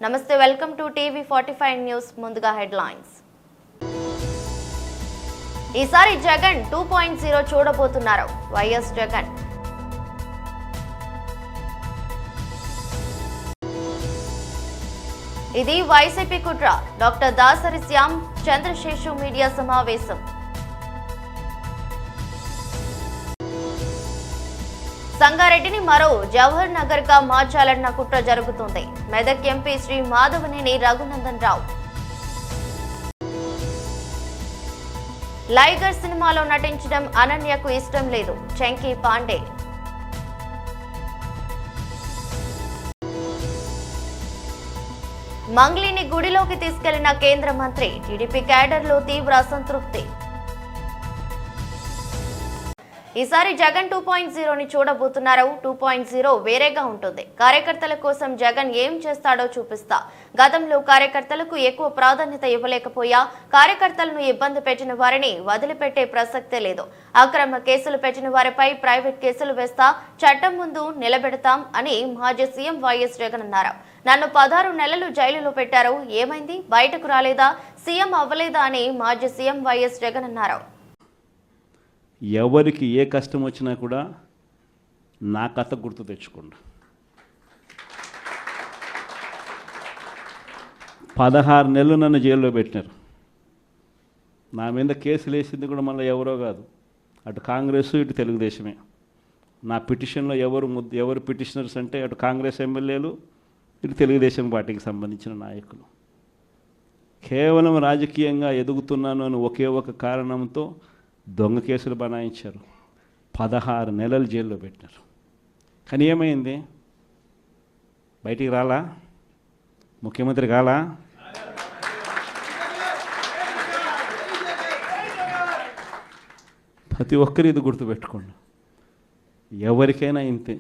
నమస్తే, welcome to TV 45 news. ముందుగా headlines. ఈసారి జగన్ 2.0 చూడబోతున్నారు వైఎస్ జగన్. ఇది వైసీపీ కుట్ర. డాక్టర్ దాసరి శ్యామ్ చంద్రశేషు మీడియా సమావేశం. సంగారెడ్డిని మరో జవహర్ నగర్ గా మార్చాలన్న కుట్ర జరుగుతుంది. మెదక్ ఎంపీ శ్రీ మాధవనేని రఘునందన్ రావు. లైగర్ సినిమాలో నటించడం అనన్యకు ఇష్టం లేదు. చంకీ పాండే. మంగ్లీని గుడిలోకి తీసుకెళ్లిన కేంద్ర మంత్రి. టీడీపీ క్యాడర్లో తీవ్ర అసంతృప్తి. ఈసారి జగన్ 2.0ని చూడబోతున్నారు. 2.0 వేరేగా ఉంటుంది. కార్యకర్తల కోసం జగన్ ఏం చేస్తాడో చూపిస్తా. గతంలో కార్యకర్తలకు ఎక్కువ ప్రాధాన్యత ఇవ్వలేకపోయా. కార్యకర్తలను ఇబ్బంది పెట్టిన వారిని వదిలిపెట్టే ప్రసక్తే లేదు. అక్రమ కేసులు పెట్టిన వారిపై ప్రైవేట్ కేసులు వేస్తా, చట్టం ముందు నిలబెడతాం అని మాజీ సీఎం వైఎస్ జగన్ అన్నారు. నన్ను 16 నెలలు జైలులో పెట్టారు, ఏమైంది, బయటకు రాలేదా, సీఎం అవ్వలేదా అని మాజీ సీఎం వైఎస్ జగన్ అన్నారు. ఎవరికి ఏ కష్టం వచ్చినా కూడా నా కథ గుర్తు తెచ్చుకోండి. 16 నెలలు నన్ను జైల్లో పెట్టినారు. నా మీద కేసులు వేసింది కూడా మళ్ళీ ఎవరో కాదు, అటు కాంగ్రెస్ ఇటు తెలుగుదేశమే. నా పిటిషన్లో ఎవరు పిటిషనర్స్ అంటే అటు కాంగ్రెస్ ఎమ్మెల్యేలు ఇటు తెలుగుదేశం పార్టీకి సంబంధించిన నాయకులు. కేవలం రాజకీయంగా ఎదుగుతున్నాను అని ఒకే ఒక కారణంతో దొంగ కేసులు బనాయించారు. 16 నెలలు జైల్లో పెట్టినారు. కానీ ఏమైంది? బయటికి రాలా? ముఖ్యమంత్రి కాలా? ప్రతి ఒక్కరు ఇది గుర్తుపెట్టుకోండి. ఎవరికైనా ఇంతే.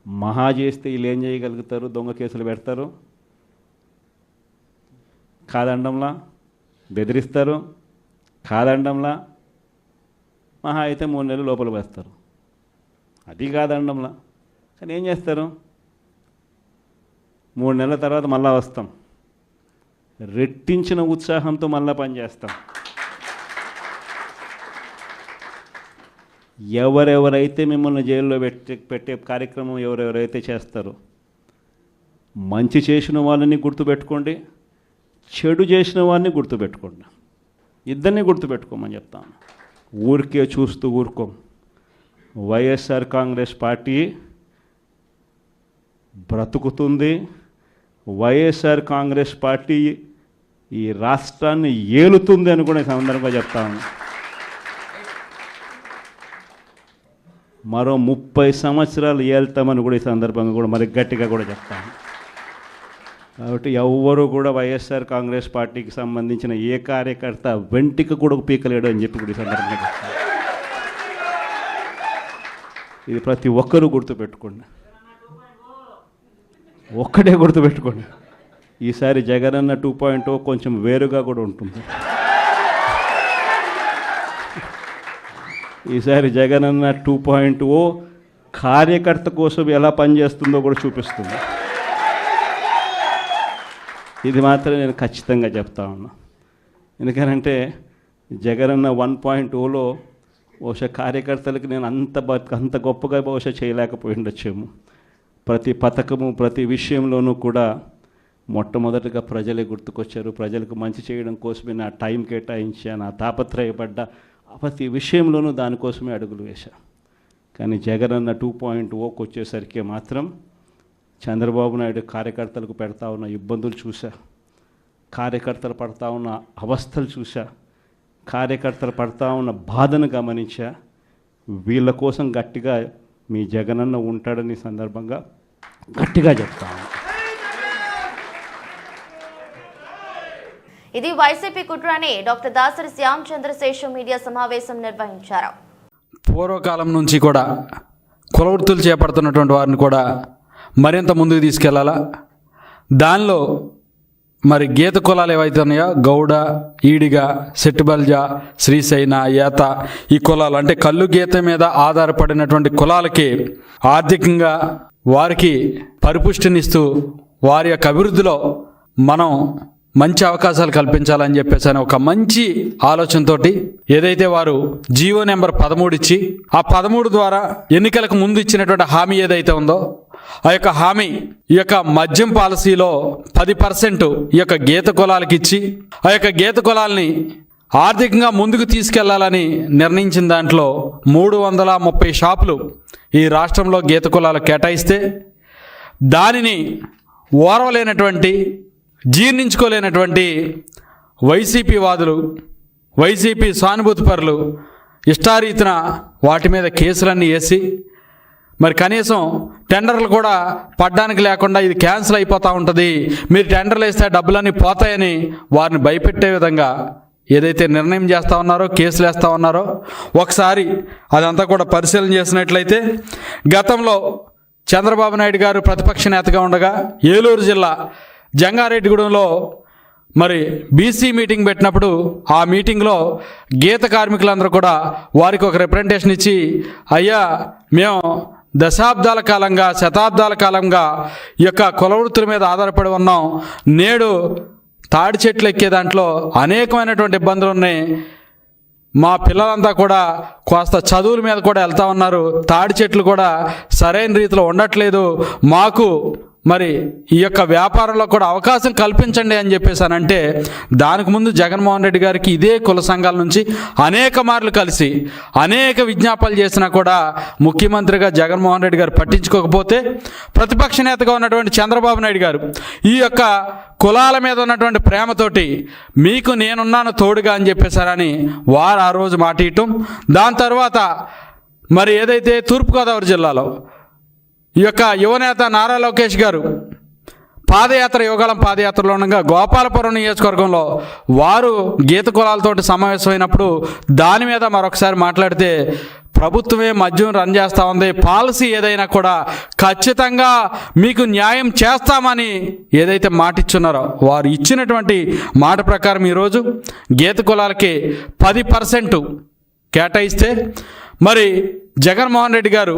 మహా చేస్తే వీళ్ళు ఏం చేయగలుగుతారు? దొంగ కేసులు పెడతారు, కాదండంలా బెదిరిస్తారు, కాదండంలా మహా అయితే 3 నెలలు లోపల వేస్తారు. అది కాదండంలా. కానీ ఏం చేస్తారు? 3 నెలల తర్వాత మళ్ళా వస్తాం, రెట్టించిన ఉత్సాహంతో మళ్ళా పనిచేస్తాం. ఎవరెవరైతే మిమ్మల్ని జైల్లో పెట్టే కార్యక్రమం ఎవరెవరైతే చేస్తారో, మంచి చేసిన వాళ్ళని గుర్తుపెట్టుకోండి, చెడు చేసిన వారిని గుర్తుపెట్టుకోండి. ఇద్దరిని గుర్తుపెట్టుకోమని చెప్తాను. ఊరికే చూస్తూ ఊరుకోం. వైఎస్ఆర్ కాంగ్రెస్ పార్టీ బ్రతుకుతుంది. వైఎస్ఆర్ కాంగ్రెస్ పార్టీ ఈ రాష్ట్రాన్ని ఏలుతుంది అని కూడా ఈ సందర్భంగా చెప్తాను. మరో 30 సంవత్సరాలు ఏళ్తామని కూడా ఈ సందర్భంగా కూడా మరి గట్టిగా కూడా చెప్తాను. కాబట్టి ఎవ్వరూ కూడా వైఎస్ఆర్ కాంగ్రెస్ పార్టీకి సంబంధించిన ఏ కార్యకర్త వెంటికి కూడా పీకలేడు అని చెప్పి కూడా ఈ సందర్భంగా చెప్తాను. ఇది ప్రతి ఒక్కరూ గుర్తుపెట్టుకోండి. ఒక్కటే గుర్తుపెట్టుకోండి, ఈసారి జగనన్న 2.0 కొంచెం వేరుగా కూడా ఉంటుంది. ఈసారి జగనన్న 2.0 కార్యకర్త కోసం ఎలా పనిచేస్తుందో కూడా చూపిస్తుంది. ఇది మాత్రం నేను ఖచ్చితంగా చెప్తా ఉన్నా. ఎందుకనంటే జగనన్న 1.0లో బహుశా కార్యకర్తలకు నేను అంత గొప్పగా బహుశా చేయలేకపోయి ఉండొచ్చేమో. ప్రతి పథకము ప్రతి విషయంలోనూ కూడా మొట్టమొదటిగా ప్రజలే గుర్తుకొచ్చారు. ప్రజలకు మంచి చేయడం కోసమే నా టైం కేటాయించా, నా తాపత్రయపడ్డ ప్రతి విషయంలోనూ దానికోసమే అడుగులు వేశా. కానీ జగనన్న 2.0కి వచ్చేసరికి మాత్రం చంద్రబాబు నాయుడు కార్యకర్తలకు పెడతా ఉన్న ఇబ్బందులు చూసా, కార్యకర్తలు పడతా ఉన్న అవస్థలు చూసా, కార్యకర్తలు పడతా ఉన్న బాధను గమనించా. వీళ్ళ కోసం గట్టిగా మీ జగనన్న ఉంటాడని సందర్భంగా గట్టిగా చెప్తాను. ఇది వైసీపీ కుట్ర అని డాక్టర్ దాసరి శ్యామ్ చంద్రశేషు మీడియా సమావేశం నిర్వహించారు. పూర్వకాలం నుంచి కూడా కుల వృత్తులు చేపడుతున్నటువంటి వారిని కూడా మరింత ముందుకు తీసుకెళ్లాలా. దానిలో మరి గీత కులాలు ఏవైతే ఉన్నాయో గౌడ, ఈడిగ, సెట్టుబల్జ, శ్రీశైన, ఏత, ఈ కులాలు అంటే కళ్ళు గీత మీద ఆధారపడినటువంటి కులాలకి ఆర్థికంగా వారికి పరిపుష్టినిస్తూ వారి యొక్క అభివృద్ధిలో మనం మంచి అవకాశాలు కల్పించాలని చెప్పేసి అని ఒక మంచి ఆలోచనతోటి ఏదైతే వారు జీవో నెంబర్ 13 ఇచ్చి ఆ 13 ద్వారా ఎన్నికలకు ముందు ఇచ్చినటువంటి హామీ ఏదైతే ఉందో ఆ యొక్క హామీ ఈ యొక్క మద్యం పాలసీలో 10% ఈ యొక్క గీత కులాలకు ఇచ్చి ఆ యొక్క గీత కులాలని ఆర్థికంగా ముందుకు తీసుకెళ్లాలని నిర్ణయించిన దాంట్లో 330 షాపులు ఈ రాష్ట్రంలో గీత కులాలకు కేటాయిస్తే దానిని ఓర్వలేనటువంటి జీర్ణించుకోలేనటువంటి వైసీపీ వాదులు, వైసీపీ సానుభూతిపరులు ఇష్టారీతిన వాటి మీద కేసులన్నీ వేసి మరి కనీసం టెండర్లు కూడా పడ్డానికి లేకుండా ఇది క్యాన్సిల్ అయిపోతూ ఉంటుంది, మీరు టెండర్లు వేస్తే డబ్బులన్నీ పోతాయని వారిని భయపెట్టే విధంగా ఏదైతే నిర్ణయం చేస్తూ ఉన్నారో, కేసులు వేస్తూ ఉన్నారో ఒకసారి అదంతా కూడా పరిశీలన చేసినట్లయితే గతంలో చంద్రబాబు నాయుడు గారు ప్రతిపక్ష నేతగా ఉండగా ఏలూరు జిల్లా జంగారెడ్డిగూడెంలో మరి బీసీ మీటింగ్ పెట్టినప్పుడు ఆ మీటింగ్లో గీత కార్మికులందరూ కూడా వారికి ఒక రిప్రజెంటేషన్ ఇచ్చి, అయ్యా మేము దశాబ్దాల కాలంగా శతాబ్దాల కాలంగా ఈ యొక్క కుల వృత్తుల మీద ఆధారపడి ఉన్నాం, నేడు తాడి చెట్లు ఎక్కే దాంట్లో అనేకమైనటువంటి ఇబ్బందులు ఉన్నాయి, మా పిల్లలంతా కూడా కాస్త చదువుల మీద కూడా వెళ్తూ ఉన్నారు, తాడి చెట్లు కూడా సరైన రీతిలో ఉండట్లేదు, మాకు మరి ఈ యొక్క వ్యాపారంలో కూడా అవకాశం కల్పించండి అని చెప్పేసానంటే దానికి ముందు జగన్మోహన్ రెడ్డి గారికి ఇదే కుల సంఘాల నుంచి అనేక మార్లు కలిసి అనేక విజ్ఞాపనలు చేసినా కూడా ముఖ్యమంత్రిగా జగన్మోహన్ రెడ్డి గారు పట్టించుకోకపోతే ప్రతిపక్ష నేతగా ఉన్నటువంటి చంద్రబాబు నాయుడు గారు ఈ యొక్క కులాల మీద ఉన్నటువంటి ప్రేమతోటి మీకు నేనున్నాను తోడుగా అని చెప్పేశారని వారు ఆ రోజు మాట ఇవ్వటం, దాని తర్వాత మరి ఏదైతే తూర్పుగోదావరి జిల్లాలో ఈ యొక్క యువనేత నారా లోకేష్ గారు పాదయాత్ర యువగాళం పాదయాత్రలో ఉండగా గోపాలపురం నియోజకవర్గంలో వారు గీత కులాలతోటి సమావేశమైనప్పుడు దాని మీద మరొకసారి మాట్లాడితే ప్రభుత్వమే మద్యం రన్ చేస్తూ ఉంది, పాలసీ ఏదైనా కూడా ఖచ్చితంగా మీకు న్యాయం చేస్తామని ఏదైతే మాట ఇచ్చున్నారో వారు ఇచ్చినటువంటి మాట ప్రకారం ఈరోజు గీత కులాలకి 10% కేటాయిస్తే మరి జగన్మోహన్ రెడ్డి గారు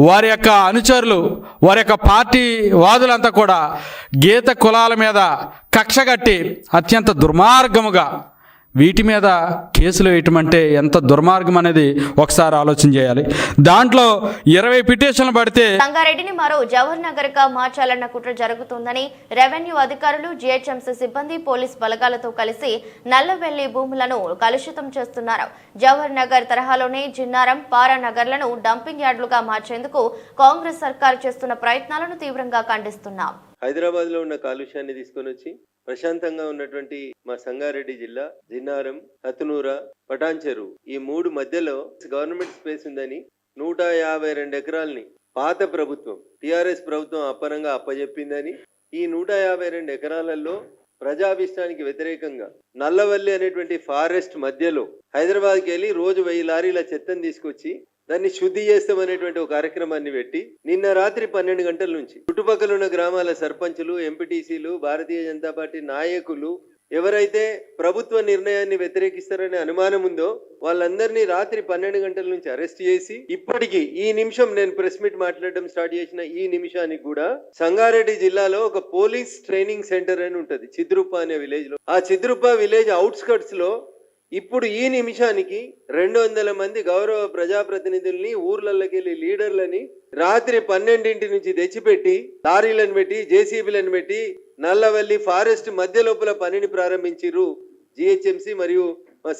వారి యొక్క అనుచరులు, వారి యొక్క పార్టీ వాదులంతా కూడా గీత కులాల మీద కక్షగట్టి అత్యంత దుర్మార్గముగా వీటి మీద కేసులు వేయటం అంటే ఎంత దుర్మార్గం అనేది ఒకసారి ఆలోచన చేయాలి. దాంట్లో 20 పిటిషన్లు పడితే సంగారెడ్డిని మరో జవహర్ నగర్ గా మార్చాలన్న కుట్ర జరుగుతుందని రెవెన్యూ అధికారులు, జీహెచ్ఎంసీ సిబ్బంది, పోలీస్ బలగాలతో కలిసి నల్లవెల్లి భూములను కలుషితం చేస్తున్నారు. జవహర్ నగర్ తరహాలోనే జిన్నారం, పారానగర్లను డంపింగ్ యార్డులుగా మార్చేందుకు కాంగ్రెస్ సర్కారు చేస్తున్న ప్రయత్నాలను తీవ్రంగా ఖండిస్తున్నాం. హైదరాబాద్ లో ఉన్న కాలుష్యాన్ని తీసుకొని వచ్చి ప్రశాంతంగా ఉన్నటువంటి మా సంగారెడ్డి జిల్లా జిన్నారం, హతునూర, పటాన్చెరు ఈ 3 మధ్యలో గవర్నమెంట్ స్పేస్ ఉందని 152 ఎకరాలని పాత ప్రభుత్వం టిఆర్ఎస్ ప్రభుత్వం అప్పనంగా అప్పజెప్పిందని ఈ 152 ఎకరాలలో ప్రజాభిష్టానికి వ్యతిరేకంగా నల్లవల్లి అనేటువంటి ఫారెస్ట్ మధ్యలో హైదరాబాద్కి వెళ్ళి రోజు 1000 లారీల చెత్తను తీసుకొచ్చి దాన్ని శుద్ధి చేస్తామనేటువంటి ఒక కార్యక్రమాన్ని పెట్టి నిన్న రాత్రి 12 గంటల నుంచి చుట్టుపక్కల ఉన్న గ్రామాల సర్పంచులు, ఎంపీటీసీలు, భారతీయ జనతా పార్టీ నాయకులు ఎవరైతే ప్రభుత్వ నిర్ణయాన్ని వ్యతిరేకిస్తారనే అనుమానం ఉందో వాళ్ళందరినీ రాత్రి 12 గంటల నుంచి అరెస్ట్ చేసి ఇప్పటికీ ఈ నిమిషం నేను ప్రెస్ మీట్ మాట్లాడడం స్టార్ట్ చేసిన ఈ నిమిషానికి కూడా సంగారెడ్డి జిల్లాలో ఒక పోలీస్ ట్రైనింగ్ సెంటర్ అని ఉంటది చిద్రుప్ప అనే విలేజ్ లో. ఆ చిద్రుప్ప విలేజ్ అవుట్స్కట్స్ లో ఇప్పుడు ఈ నిమిషానికి 200 మంది గౌరవ ప్రజాప్రతినిధుల్ని, ఊర్లలోకి వెళ్ళి లీడర్లని రాత్రి 12 నుంచి తెచ్చిపెట్టి లారీలను పెట్టి జేసీబీలను పెట్టి నల్లవల్లి ఫారెస్ట్ మధ్య లోపల పనిని ప్రారంభించిర్రు జీహెచ్ఎంసీ మరియు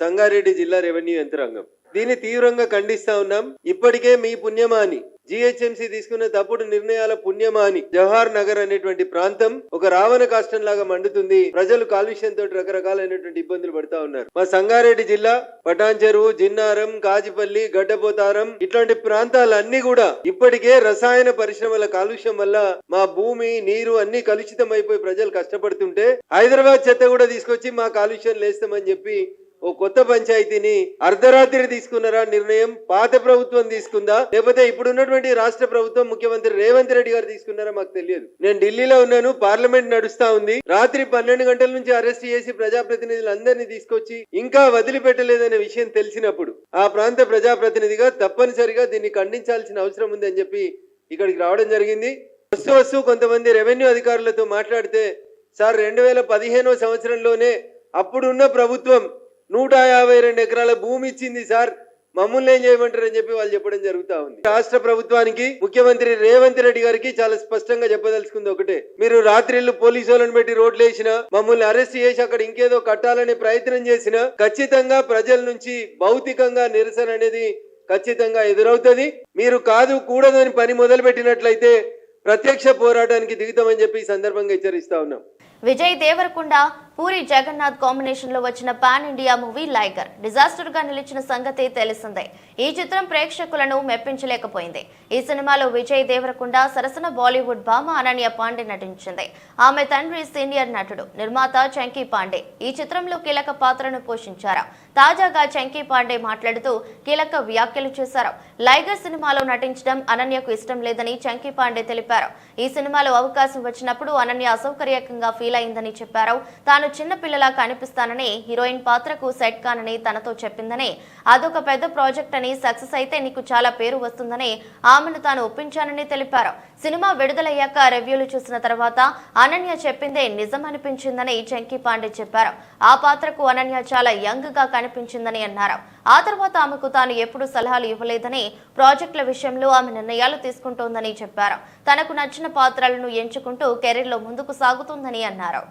సంగారెడ్డి జిల్లా రెవెన్యూ యంత్రాంగం. దీన్ని తీవ్రంగా ఖండిస్తా ఉన్నాం. ఇప్పటికే మీ పుణ్యమా అని జీహెచ్ఎంసీ తీసుకున్న తప్పుడు నిర్ణయాల పుణ్యమా అని జవహర్ నగర్ అనేటువంటి ప్రాంతం ఒక రావణ కాష్టం లాగా మండుతుంది. ప్రజలు కాలుష్యంతో రకరకాలైనటువంటి ఇబ్బందులు పడుతా ఉన్నారు. మా సంగారెడ్డి జిల్లా పటాన్చెరు, జిన్నారం, కాజిపల్లి, గడ్డపోతారం ఇట్లాంటి ప్రాంతాలన్నీ కూడా ఇప్పటికే రసాయన పరిశ్రమల కాలుష్యం వల్ల మా భూమి, నీరు అన్ని కలుషితం అయిపోయి ప్రజలు కష్టపడుతుంటే హైదరాబాద్ చెత్త కూడా తీసుకొచ్చి మా కాలుష్యం లేస్తామని చెప్పి ఓ కొత్త పంచాయతీని అర్ధరాత్రి తీసుకున్నారా నిర్ణయం? పాత ప్రభుత్వం తీసుకుందా లేకపోతే ఇప్పుడు ఉన్నటువంటి రాష్ట్ర ప్రభుత్వం ముఖ్యమంత్రి రేవంత్ రెడ్డి గారు తీసుకున్నారా మాకు తెలియదు. నేను ఢిల్లీలో ఉన్నాను, పార్లమెంట్ నడుస్తా ఉంది. రాత్రి 12 గంటల నుంచి అరెస్ట్ చేసి ప్రజాప్రతినిధులందరినీ తీసుకొచ్చి ఇంకా వదిలిపెట్టలేదనే విషయం తెలిసినప్పుడు ఆ ప్రాంత ప్రజాప్రతినిధిగా తప్పనిసరిగా దీన్ని ఖండించాల్సిన అవసరం ఉంది అని చెప్పి ఇక్కడికి రావడం జరిగింది. వస్తూ కొంతమంది రెవెన్యూ అధికారులతో మాట్లాడితే, సార్ 2015 సంవత్సరంలోనే అప్పుడున్న ప్రభుత్వం 152 ఎకరాల భూమి ఇచ్చింది సార్, మమ్మల్ని ఏం చేయమంటారని చెప్పి వాళ్ళు చెప్పడం జరుగుతా ఉంది. రాష్ట్ర ప్రభుత్వానికి ముఖ్యమంత్రి రేవంత్ రెడ్డి గారికి చాలా స్పష్టంగా చెప్పదలుచుకుంది ఒకటే, మీరు రాత్రిళ్ళు పోలీసు వాళ్ళని పెట్టి రోడ్లు వేసినా, మమ్మల్ని అరెస్ట్ చేసి అక్కడ ఇంకేదో కట్టాలనే ప్రయత్నం చేసినా ఖచ్చితంగా ప్రజల నుంచి భౌతికంగా నిరసన అనేది ఖచ్చితంగా ఎదురవుతుంది. మీరు కాదు కూడదు అని పని మొదలు పెట్టినట్లయితే ప్రత్యక్ష పోరాటానికి దిగుతామని చెప్పి ఈ సందర్భంగా హెచ్చరిస్తా ఉన్నాం. విజయ్ దేవరకొండ పూరి జగన్నాథ్ కాంబినేషన్ లో వచ్చిన పాన్ ఇండియా మూవీ లైగర్ డిజాస్టర్ గా నిలిచిన సంగతి తెలిసిందే. ఈ చిత్రం ప్రేక్షకులను మెప్పించలేకపోయింది. ఈ సినిమాలో విజయ్ దేవరకొండ సరసన బాలీవుడ్ భామ అనన్య పాండే నటించింది. ఆమె తండ్రి సీనియర్ నటుడు నిర్మాత చంకీ పాండే ఈ చిత్రంలో కీలక పాత్రను పోషించారు. తాజాగా చంకీ పాండే మాట్లాడుతూ కీలక వ్యాఖ్యలు చేశారు. లైగర్ సినిమాలో నటించడం అనన్యకు ఇష్టం లేదని చంకీ పాండే తెలిపారు. ఈ సినిమాలో అవకాశం వచ్చినప్పుడు అనన్య అసౌకర్యకంగా ఫీల్ అయిందని చెప్పారు. తాను చిన్న పిల్లలా కనిపిస్తానని, హీరోయిన్ పాత్రకు సెట్ కానని తనతో చెప్పిందని, అదొక పెద్ద ప్రాజెక్ట్ అని, సక్సెస్ అయితే నీకు చాలా పేరు వస్తుందని ఆమెను తాను ఒప్పించానని తెలిపారు. సినిమా విడుదలయ్యాక రివ్యూలు చూసిన తర్వాత అనన్య చెప్పిందే నిజం అనిపించిందని చంకీ పాండే చెప్పారు. ఆ పాత్రకు అనన్య చాలా యంగ్ గా కనిపించిందని అన్నారు. ఆ తర్వాత ఆమెకు తాను ఎప్పుడు సలహాలు ఇవ్వలేదని, ప్రాజెక్టుల విషయంలో ఆమె నిర్ణయాలు తీసుకుంటోందని చెప్పారు. తనకు నచ్చిన పాత్రలను ఎంచుకుంటూ కెరీర్లో ముందుకు సాగుతుందని అన్నారు.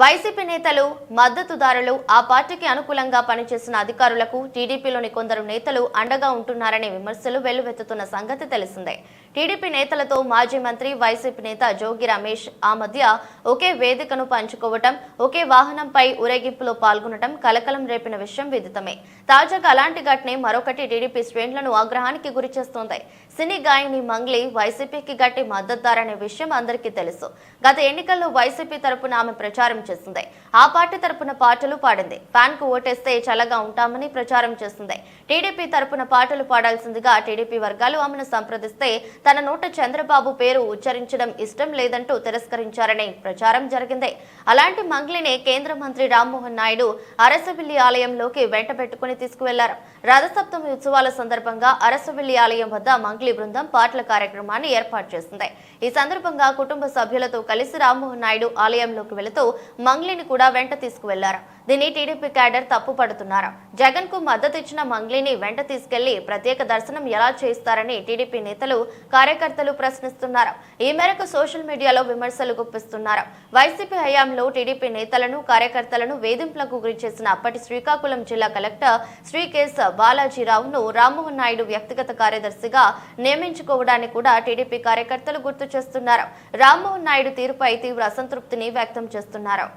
వైసీపీ నేతలు, మద్దతుదారులు, ఆ పార్టీకి అనుకూలంగా పనిచేసిన అధికారులకు టీడీపీలోని కొందరు నేతలు అండగా ఉంటున్నారనే విమర్శలు వెల్లువెత్తుతున్న సంగతి తెలిసిందే. టీడీపీ నేతలతో మాజీ మంత్రి, వైసీపీ నేత జోగి రమేష్ ఆ మధ్య ఒకే వేదికను పంచుకోవటం, ఒకే వాహనంపై ఊరేగింపులో పాల్గొనడం కలకలం రేపిన విషయం విదితమే. తాజాగా అలాంటి ఘటనే మరొకటి టీడీపీ శ్రేణులను ఆగ్రహానికి గురిచేస్తోంది. సినీ గాయని మంగ్లీ వైసీపీకి గట్టి మద్దతుదారనే విషయం అందరికీ తెలుసు. గత ఎన్నికల్లో వైసీపీ తరపున ఆమె ప్రచారం చేసింది. ఆ పార్టీ తరపున పాటలు పాడింది. ఫ్యాన్ కు ఓటేస్తే చల్లగా ఉంటామని ప్రచారం చేసింది. టీడీపీ తరపున పాటలు పాడాల్సిందిగా టీడీపీ వర్గాలు ఆమెను సంప్రదిస్తే తన నోట చంద్రబాబు పేరు ఉచ్చరించడం ఇష్టం లేదంటూ తిరస్కరించారనే ప్రచారం జరిగింది. అలాంటి మంగ్లీనే కేంద్ర మంత్రి రామ్మోహన్ నాయుడు అరసవిల్లి ఆలయంలోకి వెంట పెట్టుకుని తీసుకువెళ్లారు. రథసప్తమి ఉత్సవాల సందర్భంగా అరసవిల్లి ఆలయం వద్ద మంగ్లీ బృందం పాటల కార్యక్రమాన్ని ఏర్పాటు చేసింది. ఈ సందర్భంగా కుటుంబ సభ్యులతో కలిసి రామ్మోహన్ నాయుడు ఆలయంలోకి వెళుతూ మంగ్లీని కూడా వెంట తీసుకువెళ్లారు. దీన్ని టీడీపీ క్యాడర్ తప్పుపడుతున్నారు. జగన్ కు మద్దతు ఇచ్చిన మంగ్లీని వెంట తీసుకెళ్లి ప్రత్యేక దర్శనం ఎలా చేస్తారని టీడీపీ నేతలు, కార్యకర్తలు ప్రశ్నిస్తున్నారు. ఈ మేరకు సోషల్ మీడియాలో విమర్శలు గుప్పిస్తున్నారు. వైసీపీ హయాంలో టీడీపీ నేతలను, కార్యకర్తలను వేధింపులకు గురి చేసిన అప్పటి శ్రీకాకుళం జిల్లా కలెక్టర్ శ్రీ కెఎస్ బాలాజీరావును రామ్మోహన్ నాయుడు వ్యక్తిగత కార్యదర్శిగా నియమించుకోవడాన్ని కూడా టీడీపీ కార్యకర్తలు గుర్తు చేస్తున్నారు. రామ్మోహన్ నాయుడు తీరుపై తీవ్ర అసంతృప్తిని వ్యక్తం చేస్తున్నారు.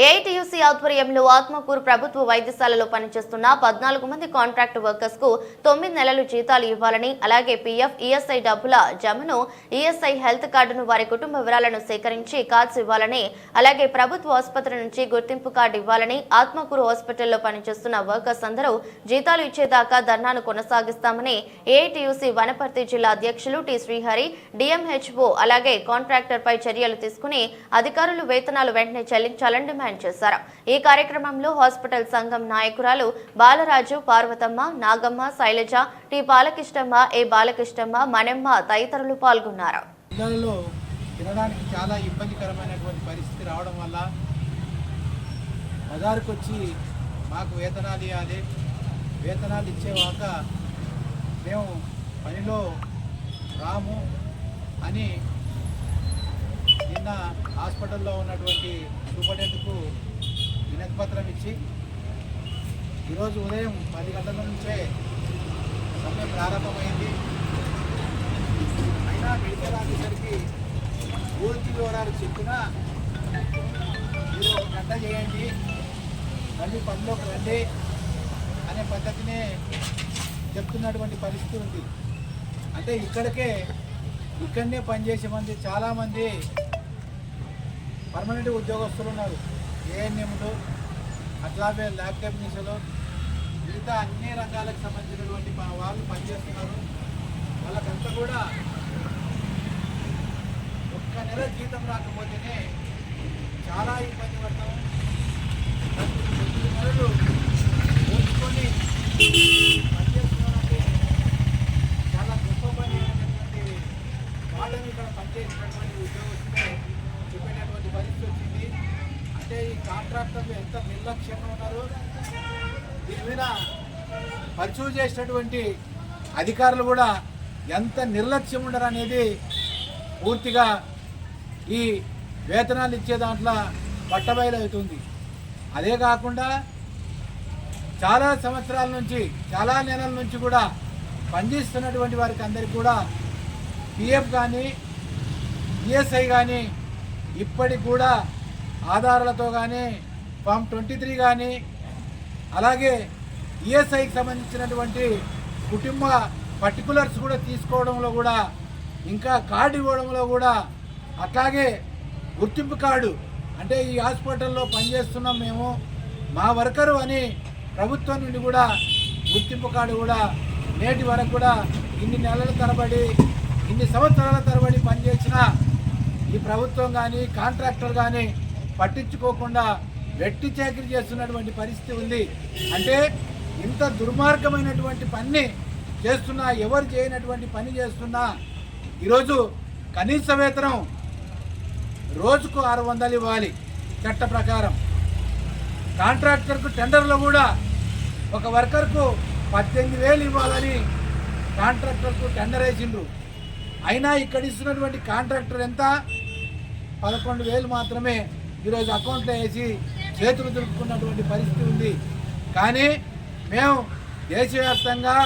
ఏఐటీయూసీ ఆధ్వర్యంలో ఆత్మకూరు ప్రభుత్వ వైద్యశాలలో పనిచేస్తున్న 14 మంది కాంట్రాక్ట్ వర్కర్స్ కు 9 నెలలు జీతాలు ఇవ్వాలని, అలాగే పీఎఫ్, ఈఎస్ఐ డబ్బుల జమను, ఈఎస్ఐ హెల్త్ కార్డును వారి కుటుంబ వివరాలను సేకరించి కార్డ్స్ ఇవ్వాలని, అలాగే ప్రభుత్వ ఆసుపత్రి నుంచి గుర్తింపు కార్డు ఇవ్వాలని, ఆత్మకూరు హాస్పిటల్లో పనిచేస్తున్న వర్కర్స్ అందరూ జీతాలు ఇచ్చేదాకా ధర్నాను కొనసాగిస్తామని ఏఐటీయూసీ వనపర్తి జిల్లా అధ్యక్షులు టి శ్రీహరి, డిఎంహెచ్ఓ అలాగే కాంట్రాక్టర్ పై చర్యలు తీసుకుని అధికారులు వేతనాలు వెంటనే చెల్లించాలని డిమాండ్ చేశారు. ఈ కార్యక్రమంలో హాస్పిటల్ సంఘం నాయకురాలు బాలరాజు, పార్వతమ్మ, నాగమ్మ, శైలజ, టి బాలకృష్ణమ్మ, ఏ బాలకృష్ణమ్మ, మణెమ్మ తదితరులు పాల్గొన్నారు. పిల్లలలో తినడానికి చాలా ఇబ్బందికరమైనటువంటి పరిస్థితి రావడం వల్ల బజారుకు వచ్చి మాకు వేతనాలు ఇవ్వాలి, వేతనాలు ఇచ్చేవాక మేము పనిలో రాము అని నిన్న హాస్పిటల్లో ఉన్నటువంటి సూపరింటెండెంట్కు వినతిపత్రం ఇచ్చి ఈరోజు ఉదయం 10 గంటల నుంచే సమ్మె ప్రారంభమైంది. అయినా మెడికల్ ఆఫీసర్కి పూర్తి వివరాలు చెప్పినా మీరు 1 గంట చేయండి, మళ్ళీ పనిలోకి రండి అనే పద్ధతినే చెప్తున్నటువంటి పరిస్థితి ఉంది. అంటే ఇక్కడనే పనిచేసే మంది చాలామంది పర్మనెంట్ ఉద్యోగస్తులు ఉన్నారు. ఏఎన్ఎంలు, అట్లాగే ల్యాబ్ టెక్నీషియన్లు, మిగతా అన్ని రంగాలకు సంబంధించినటువంటి వాళ్ళు పనిచేస్తున్నారు. వాళ్ళకంతా కూడా 1 నెల జీతం రాకపోతేనే చాలా ఇబ్బంది పడతాం. 9 నెలలు ఓచుకొని పనిచేస్తున్నామంటే చాలా గొప్ప పని అనేటువంటి వాళ్ళని ఇక్కడ పనిచేసిన పర్సూ చేసినటువంటి అధికారులు కూడా ఎంత నిర్లక్ష్యం ఉండరు అనేది పూర్తిగా ఈ వేతనాలు ఇచ్చే దాంట్లో పట్టబయలవుతుంది. అదే కాకుండా చాలా సంవత్సరాల నుంచి చాలా నెలల నుంచి కూడా పనిచేస్తున్నటువంటి వారికి అందరికీ కూడా పిఎఫ్ కానీ ఈఎస్ఐ కానీ ఇప్పటికి కూడా ఆధారాలతో కానీ ఫామ్ 23 కానీ అలాగే ఈఎస్ఐకి సంబంధించినటువంటి కుటుంబ పర్టికులర్స్ కూడా తీసుకోవడంలో కూడా ఇంకా కార్డు ఇవ్వడంలో కూడా అట్లాగే గుర్తింపు కార్డు అంటే ఈ హాస్పిటల్లో పనిచేస్తున్నాం మేము మా వర్కరు అని ప్రభుత్వం నుండి కూడా గుర్తింపు కార్డు కూడా నేటి వరకు కూడా ఇన్ని నెలల తరబడి ఇన్ని సంవత్సరాల తరబడి పనిచేసిన ఈ ప్రభుత్వం కానీ కాంట్రాక్టర్ కానీ పట్టించుకోకుండా వెట్టి చాకిరీ చేస్తున్నటువంటి పరిస్థితి ఉంది. అంటే ఇంత దుర్మార్గమైనటువంటి పని చేస్తున్నా, ఎవరు చేయనటువంటి పని చేస్తున్నా ఈరోజు కనీస వేతనం రోజుకు 600 ఇవ్వాలి చట్ట ప్రకారం. కాంట్రాక్టర్కు టెండర్లో కూడా ఒక వర్కర్కు 18,000 ఇవ్వాలని కాంట్రాక్టర్కు టెండర్ వేసిండ్రు. అయినా ఇక్కడ ఇస్తున్నటువంటి కాంట్రాక్టర్ ఎంత 11,000 మాత్రమే ఈరోజు అకౌంట్లో వేసి చేతులు దులుపుకున్నటువంటి పరిస్థితి ఉంది. కానీ మేము దేశవ్యాప్తంగా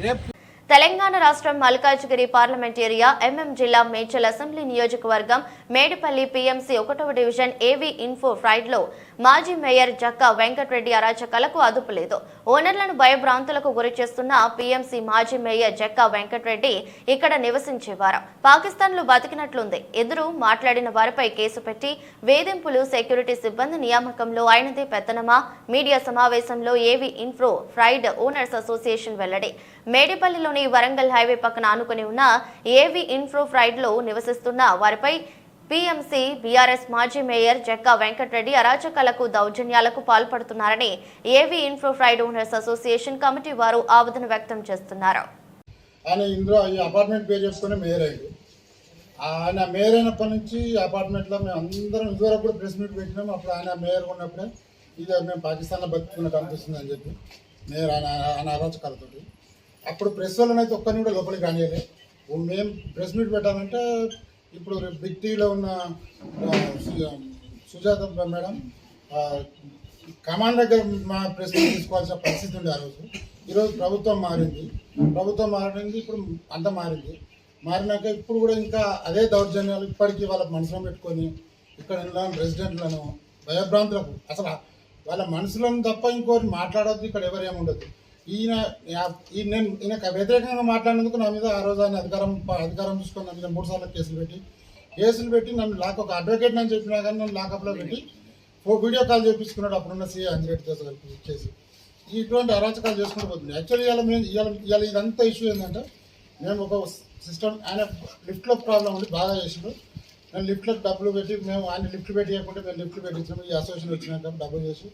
రేపు తెలంగాణ రాష్ట్రం మల్కాజ్గిరి పార్లమెంట్ ఏరియా ఎంఎం జిల్లా మేడ్చల్ అసెంబ్లీ నియోజకవర్గం మేడిపల్లి పీఎంసీ 1వ డివిజన్ ఏవీ ఇన్ఫో ఫ్రైడ్లో మాజీ మేయర్ జక్కా వెంకటరెడ్డి అరాచకాలకు అదుపు లేదు. ఓనర్లను భయభ్రాంతులకు గురి చేస్తున్న పీఎంసీ మాజీ మేయర్ జక్కా వెంకటరెడ్డి ఇక్కడ నివసించేవారు. పాకిస్తాన్లో బతికినట్లుంది. ఎదురు మాట్లాడిన వారిపై కేసు పెట్టి వేధింపులు, సెక్యూరిటీ సిబ్బంది నియామకంలో ఆయనదే పెత్తనమా? మీడియా సమావేశంలో ఏవీ ఇన్ఫో ఫ్రైడ్ ఓనర్స్ అసోసియేషన్ వెల్లడి. మేడిపల్లిలోని వరంగల్ హైవే పక్కన ఆనుకుని ఉన్న ఏవీ ఇన్ఫో ఫ్రైడ్ లో నివసిస్తున్న వారిపై పీఎంసీ బీఆర్ఎస్ మాజీ మేయర్ జక్కా వెంకటరెడ్డి అరాచకాలకు, దౌర్జన్యాలకు పాల్పడుతున్నారని ఏవీ info fried owners association committee వారు ఆవేదన వ్యక్తం చేస్తున్నారు. ఆయన ఇందులో ఈ అపార్ట్మెంట్ పేరు చెప్పుకుని మేయర్ అయ్యాడు. ఆయన మేయర్ అయినప్పటి నుంచి ఈ అపార్ట్మెంట్లో మేము అందరం ఇదివరకు కూడా ప్రెస్ మీట్ పెట్టినాము. అప్పుడు ఆయన మేయర్ ఉన్నప్పుడే ఇది మేము పాకిస్తాన్లో బతుకున్నట్టు అనిపిస్తుంది అని చెప్పి మేయర్ ఆయన అరాచకాలతో అప్పుడు ప్రెస్ వాళ్ళనైతే ఒక్కరిని కూడా లోపలికి రానియలే. మేము ప్రెస్ మీట్ పెట్టాలంటే ఇప్పుడు బిగ్ టీవీలో ఉన్న సుజాత మేడం కమాండ్ దగ్గర మా ప్రెస్ మీట్ తీసుకోవాల్సిన పరిస్థితి ఉంది ఆ రోజు. ఈరోజు ప్రభుత్వం మారింది, ఇప్పుడు అంత మారినాక ఇప్పుడు కూడా ఇంకా అదే దౌర్జన్యాలు ఇప్పటికీ వాళ్ళ మనసులో పెట్టుకొని ఇక్కడ ఉన్న రెసిడెంట్లను భయభ్రాంతులకు అసలు వాళ్ళ మనసులను తప్ప ఇంకోటి మాట్లాడొద్దు, ఇక్కడ ఎవరేముండదు. ఈయన వ్యతిరేకంగా మాట్లాడినందుకు నా మీద ఆ రోజు ఆయన అధికారం చూసుకొని నా మీద 3 సార్లు కేసులు పెట్టి నన్ను ఒక అడ్వకేట్ అని చెప్పినా కానీ నన్ను లాకప్లో పెట్టి వీడియో కాల్ చేయించుకున్నాడు అప్పుడున్న సీఏ అంజిరెడ్డితో చేసి. ఇటువంటి అరాచకాలు చేసుకుంటూ పోతుంది. యాక్చువల్లీ ఇవాళ ఇదంతా ఇష్యూ ఏంటంటే మేము ఒక సిస్టమ్ ఆయన లిఫ్ట్లో ప్రాబ్లం ఉండి బాగా చేసిండు. నేను లిఫ్ట్లకు డబ్బులు పెట్టి మేము ఆయన లిఫ్ట్ పెట్టియకుంటే మేము లిఫ్ట్ పెట్టించాము. ఈ అసోసియేషన్ వచ్చినాక డబ్బులు చేసి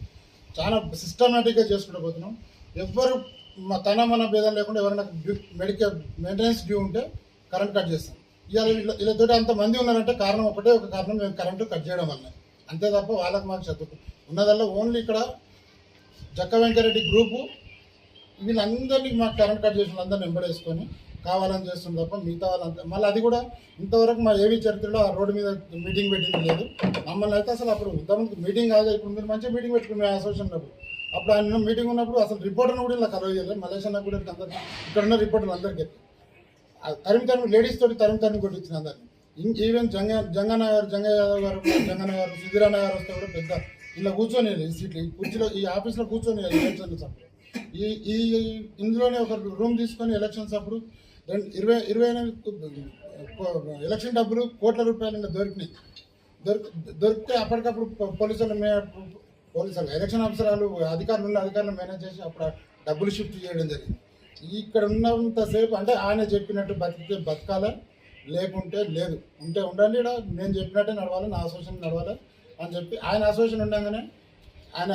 చాలా సిస్టమేటిక్గా చేసుకుంటూ పోతున్నాం. ఎవ్వరు మన భేదం లేకుండా ఎవరైనా మెడికల్ మెయింటెనెన్స్ డ్యూ ఉంటే కరెంట్ కట్ చేస్తాం. వీళ్ళతో అంతమంది ఉన్నారంటే కారణం ఒక కారణం మేము కరెంటు కట్ చేయడం వల్ల, అంతే తప్ప వాళ్ళకి మాకు చదువు ఉన్నదల్లా ఓన్లీ ఇక్కడ జక్కా వెంకరెడ్డి గ్రూపు వీళ్ళందరినీ మాకు కరెంట్ కట్ చేసిన అందరిని వెంబడేసుకొని కావాలని చేస్తుంది తప్ప మిగతా వాళ్ళంతా మళ్ళీ అది కూడా ఇంతవరకు మా ఏవీ చరిత్రలో ఆ రోడ్డు మీద మీటింగ్ పెట్టింది లేదు. మమ్మల్ని అయితే అసలు అప్పుడు ఇంతమంది మీటింగ్ కాదు, ఇప్పుడు మీరు మంచిగా మీటింగ్ పెట్టుకుని అసోసియేషన్ అప్పుడు ఆయన మీటింగ్ ఉన్నప్పుడు అసలు రిపోర్టర్ని కూడా ఇలా కలవ చేయలేదు. మలేషియా కూడా అందరు ఇక్కడ ఉన్న రిపోర్టర్లు అందరికీ తరిమి లేడీస్ తోటి తరిమి కొట్టించిన అందరినీ. ఈవెన్ జంగన్న గారు సుధీరన్న గారు వస్తే కూడా పెద్ద ఇలా కూర్చొని సీట్లు కుర్చీలో ఈ ఆఫీస్లో కూర్చొని ఎలక్షన్స్ అప్పుడు ఈ ఇందులోనే ఒక రూమ్ తీసుకొని ఎలక్షన్స్ అప్పుడు 28 ఎలక్షన్ డబ్బులు కోట్ల రూపాయలు ఇంకా దొరికితే అప్పటికప్పుడు పోలీసులు ఎలక్షన్ ఆఫీసర్లు అధికారులు మేనేజ్ చేసి అప్పుడు డబ్బులు షిఫ్ట్ చేయడం జరిగింది. ఇక్కడ ఉన్నంతసేపు అంటే ఆయన చెప్పినట్టు బతికితే బతకాలి, లేకుంటే లేదు, ఉంటే ఉండండి, ఇక్కడ నేను చెప్పినట్టే నడవాలి, నా అసోసియేషన్ నడవాలి అని చెప్పి ఆయన అసోసియేషన్ ఉండగానే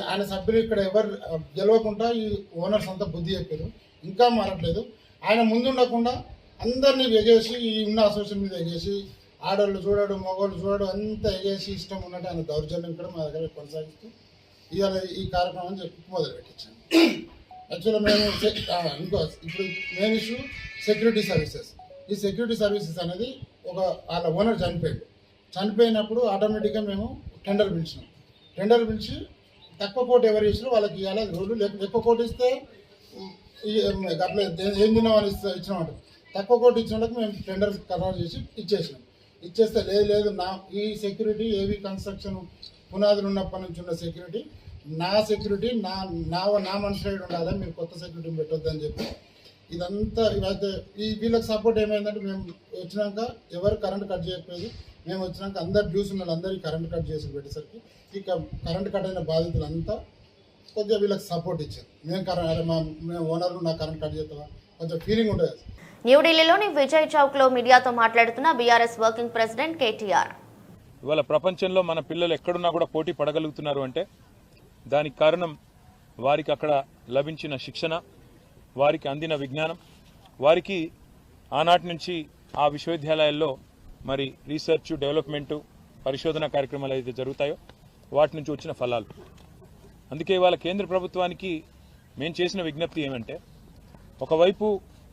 ఆయన సభ్యులు ఇక్కడ ఎవరు గెలవకుండా ఈ ఓనర్స్ అంతా బుద్ధి చెప్పారు. ఇంకా మారట్లేదు. ఆయన ముందు ఉండకుండా అందరినీ ఎగేసి ఈ ఉన్న అసోసియేషన్ మీద ఎగేసి ఆడవాళ్ళు చూడడం మగవాళ్ళు చూడడం అంతా ఎగేసి ఇష్టం ఉన్నట్టు ఆయన దౌర్జన్యం కూడా మా దగ్గర కొనసాగిస్తూ ఇవాళ ఈ కార్యక్రమం చెప్పి మొదలుపెట్టించాను. యాక్చువల్గా మేము ఇంకో ఇప్పుడు మెయిన్ ఇష్యూ సెక్యూరిటీ సర్వీసెస్. ఈ సెక్యూరిటీ సర్వీసెస్ అనేది వాళ్ళ ఓనర్ చనిపోయినప్పుడు ఆటోమేటిక్గా మేము టెండర్ పిలిచి తక్కువ కోట్ ఎవరు ఇచ్చినా వాళ్ళకి ఇవ్వాలి. అది రోజు ఎక్కువ కోట్ ఇస్తే అట్లా ఏం తిన్నామని ఇచ్చినామంట. తక్కువ కోట్ ఇచ్చిన వాళ్ళకి మేము టెండర్ ఖరారు చేసి ఇచ్చేస్తే లేదు ఈ సెక్యూరిటీ ఏవి కన్స్ట్రక్షన్ పునాదులు ఉన్నప్పటి నుంచి ఉన్న సెక్యూరిటీ నా మన సైడ్ ఉండాలి, మీరు కొత్త సెక్యూరిటీని పెట్టొద్దని చెప్పి ఇదంతా ఇవైతే వీళ్ళకి సపోర్ట్ ఏమైందంటే మేము వచ్చినాక ఎవరు కరెంట్ కట్ చేయకపోయేది. మేము వచ్చినాక అందరు డ్యూస్ ఉన్న అందరికీ కరెంట్ కట్ చేసి పెట్టేసరికి ఇక కరెంట్ కట్ అయిన బాధితులంతా కొద్దిగా వీళ్ళకి సపోర్ట్ ఇచ్చారు. మేము ఓనర్లు నా కరెంట్ కట్ చేస్తామా కొంచెం ఫీలింగ్ ఉంటుంది. న్యూఢిల్లీలోని విజయ్ చౌక్ లో మీడియాతో మాట్లాడుతున్న బీఆర్ఎస్ వర్కింగ్ ప్రెసిడెంట్ కేటీఆర్. ఇవాళ ప్రపంచంలో మన పిల్లలు ఎక్కడున్నా కూడా పోటీ పడగలుగుతున్నారు అంటే దానికి కారణం వారికి అక్కడ లభించిన శిక్షణ, వారికి అందిన విజ్ఞానం, వారికి ఆనాటి నుంచి ఆ విశ్వవిద్యాలయాల్లో మరి రీసెర్చ్, డెవలప్మెంటు, పరిశోధన కార్యక్రమాలు ఏదైతే జరుగుతాయో వాటి నుంచి వచ్చిన ఫలాలు. అందుకే ఇవాళ కేంద్ర ప్రభుత్వానికి మేము చేసిన విజ్ఞప్తి ఏమంటే, ఒకవైపు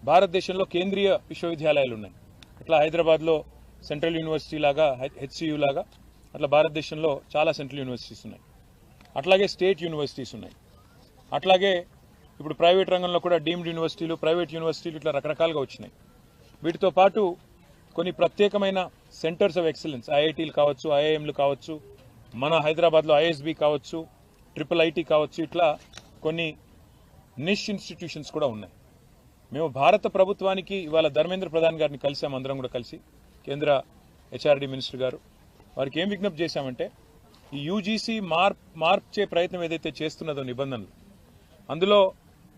భారతదేశంలో కేంద్రీయ విశ్వవిద్యాలయాలు ఉన్నాయి. అట్లా హైదరాబాద్లో సెంట్రల్ యూనివర్సిటీ లాగా, హెచ్సియు లాగా అట్లా భారతదేశంలో చాలా సెంట్రల్ యూనివర్సిటీస్ ఉన్నాయి. అట్లాగే స్టేట్ యూనివర్సిటీస్ ఉన్నాయి. అట్లాగే ఇప్పుడు ప్రైవేట్ రంగంలో కూడా డీమ్డ్ యూనివర్సిటీలు, ప్రైవేట్ యూనివర్సిటీలు ఇట్లా రకరకాలుగా వచ్చినాయి. వీటితో పాటు కొన్ని ప్రత్యేకమైన సెంటర్స్ ఆఫ్ ఎక్సలెన్స్, ఐఐటీలు కావచ్చు, ఐఐఎంలు కావచ్చు, మన హైదరాబాద్లో ఐఎస్బి కావచ్చు, IIIT కావచ్చు, ఇట్లా కొన్ని నిష్ ఇన్స్టిట్యూషన్స్ కూడా ఉన్నాయి. మేము భారత ప్రభుత్వానికి ఇవాళ ధర్మేంద్ర ప్రధాన్ గారిని కలిసాం, అందరం కూడా కలిసి, కేంద్ర హెచ్ఆర్డి మినిస్టర్ గారు. వారికి ఏం విజ్ఞప్తి చేశామంటే, ఈ యూజీసీ మార్చే ప్రయత్నం ఏదైతే చేస్తున్నదో నిబంధనలు, అందులో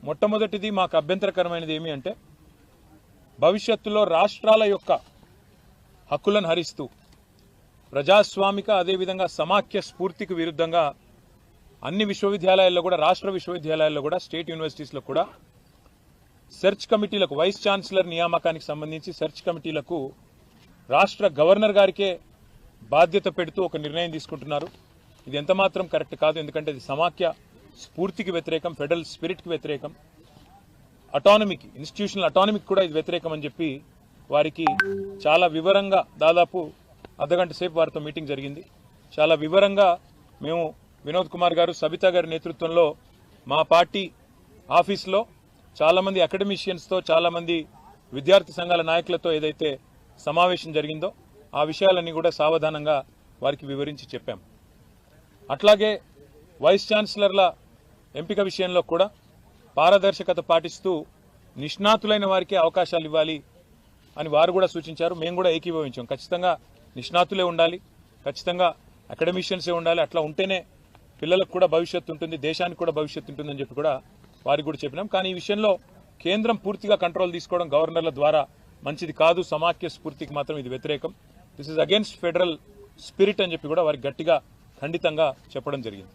మొట్టమొదటిది మాకు అభ్యంతరకరమైనది ఏమి అంటే, భవిష్యత్తులో రాష్ట్రాల యొక్క హక్కులను హరిస్తూ ప్రజాస్వామిక అదేవిధంగా సమాఖ్య స్ఫూర్తికి విరుద్ధంగా అన్ని విశ్వవిద్యాలయాల్లో కూడా, రాష్ట్ర విశ్వవిద్యాలయాల్లో కూడా, స్టేట్ యూనివర్సిటీస్లో కూడా సెర్చ్ కమిటీలకు, వైస్ ఛాన్సలర్ నియామకానికి సంబంధించి సెర్చ్ కమిటీలకు రాష్ట్ర గవర్నర్ గారికే బాధ్యత పెడుతూ ఒక నిర్ణయం తీసుకుంటున్నారు. ఇది ఎంతమాత్రం కరెక్ట్ కాదు. ఎందుకంటే ఇది సమాఖ్య స్ఫూర్తికి వ్యతిరేకం, ఫెడరల్ స్పిరిట్కి వ్యతిరేకం, అటానమీకి, ఇన్స్టిట్యూషనల్ అటానమీకి కూడా ఇది వ్యతిరేకం అని చెప్పి వారికి చాలా వివరంగా, దాదాపు అర్ధగంట సేపు వారితో మీటింగ్ జరిగింది. చాలా వివరంగా మేము వినోద్ కుమార్ గారు, సబితా గారి నేతృత్వంలో మా పార్టీ ఆఫీస్లో చాలామంది అకాడమిషియన్స్తో, చాలామంది విద్యార్థి సంఘాల నాయకులతో ఏదైతే సమావేశం జరిగిందో ఆ విషయాలన్నీ కూడా సావధానంగా వారికి వివరించి చెప్పాం. అట్లాగే వైస్ ఛాన్సలర్ల ఎంపిక విషయంలో కూడా పారదర్శకత పాటిస్తూ నిష్ణాతులైన వారికే అవకాశాలు ఇవ్వాలి అని వారు కూడా సూచించారు. మేము కూడా ఏకీభవించాం. ఖచ్చితంగా నిష్ణాతులే ఉండాలి, ఖచ్చితంగా అకాడమిషియన్సే ఉండాలి. అట్లా ఉంటేనే పిల్లలకు కూడా భవిష్యత్తు ఉంటుంది, దేశానికి కూడా భవిష్యత్తు ఉంటుందని చెప్పి కూడా వారికి కూడా చెప్పినాం. కానీ ఈ విషయంలో కేంద్రం పూర్తిగా కంట్రోల్ తీసుకోవడం గవర్నర్ల ద్వారా మంచిది కాదు, సమాఖ్య స్ఫూర్తికి మాత్రం ఇది వ్యతిరేకం, this is against federal spirit అని చెప్పి కూడా వారికి గట్టిగా ఖండితంగా చెప్పడం జరిగింది.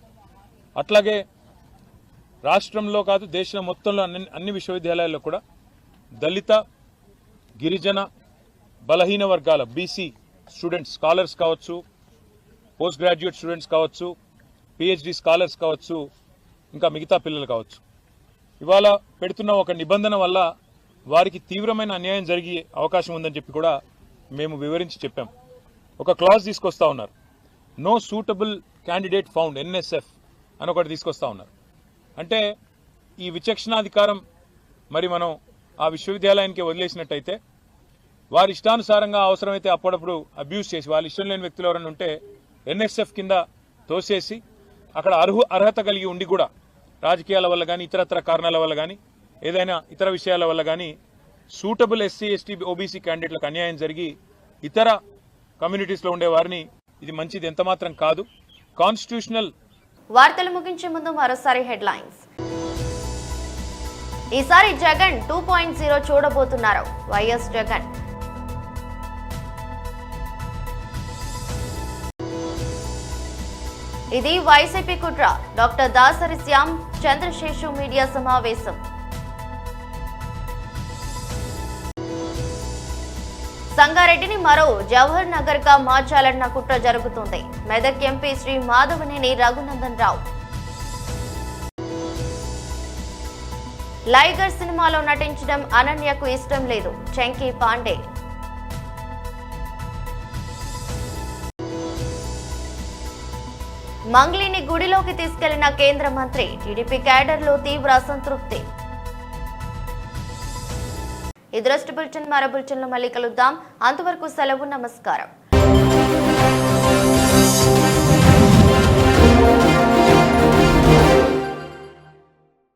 అట్లాగే రాష్ట్రంలో కాదు, దేశం మొత్తంలో అన్ని విశ్వవిద్యాలయాల్లో కూడా దళిత, గిరిజన, బలహీన వర్గాల బీసీ స్టూడెంట్స్, స్కాలర్స్ కావచ్చు, పోస్ట్ గ్రాడ్యుయేట్ స్టూడెంట్స్ కావచ్చు, పిహెచ్డి స్కాలర్స్ కావచ్చు, ఇంకా మిగతా పిల్లలు కావచ్చు, ఇవాళ పెడుతున్న ఒక నిబంధన వల్ల వారికి తీవ్రమైన అన్యాయం జరిగే అవకాశం ఉందని చెప్పి కూడా మేము వివరించి చెప్పాం. ఒక క్లాజ్ తీసుకొస్తా ఉన్నారు, no suitable candidate found, NSF అని ఒకటి తీసుకొస్తా ఉన్నారు. అంటే ఈ విచక్షణాధికారం మరి మనం ఆ విశ్వవిద్యాలయానికి వదిలేసినట్టయితే వారి ఇష్టానుసారంగా అవసరమైతే అప్పుడప్పుడు అబ్యూస్ చేసి, వాళ్ళ ఇష్టం లేని వ్యక్తులు ఎవరైనా ఉంటే NSF కింద తోసేసి అక్కడ అర్హత కలిగి ఉండి కూడా రాజకీయాల వల్ల కానీ, ఇతరత్ర కారణాల వల్ల కానీ, ఏదైనా ఇతర విషయాల వల్ల కానీ సూటబుల్ SC, ST, OBC క్యాండిడేట్లకు అన్యాయం జరిగి ఇతర కమ్యూనిటీస్లో ఉండే వారిని, ఇది మంచిది ఎంతమాత్రం కాదు. కాన్స్టిట్యూషనల్ వార్తలు ముగించే ముందు మరోసారి హెడ్లైన్స్. ఈసారి జగన్ 2.0 చూడబోతున్నారు వైఎస్ జగన్. ఇది వైసీపీ కుట్ర, డాక్టర్ దాసరి శ్యామ్ చంద్రశేషు మీడియా సమావేశం. సంగారెడ్డిని మరో జవహర్ నగర్ గా మార్చాలన్న కుట్ర జరుగుతుంది. మెదక్ ఎంపీ శ్రీ మాధవనేని రఘునందన్ రావు. లైగర్ సినిమాలో నటించడం అనన్యకు ఇష్టం లేదు. చంకీ పాండే. మంగ్లీని గుడిలోకి తీసుకెళ్లిన కేంద్ర మంత్రి. టీడీపీ క్యాడర్లో తీవ్ర అసంతృప్తి. ఈ దృష్టి బులెటిన్ మరో బులెటిన్లో మళ్ళీ కలుద్దాం. అంతవరకు సెలవు. నమస్కారం.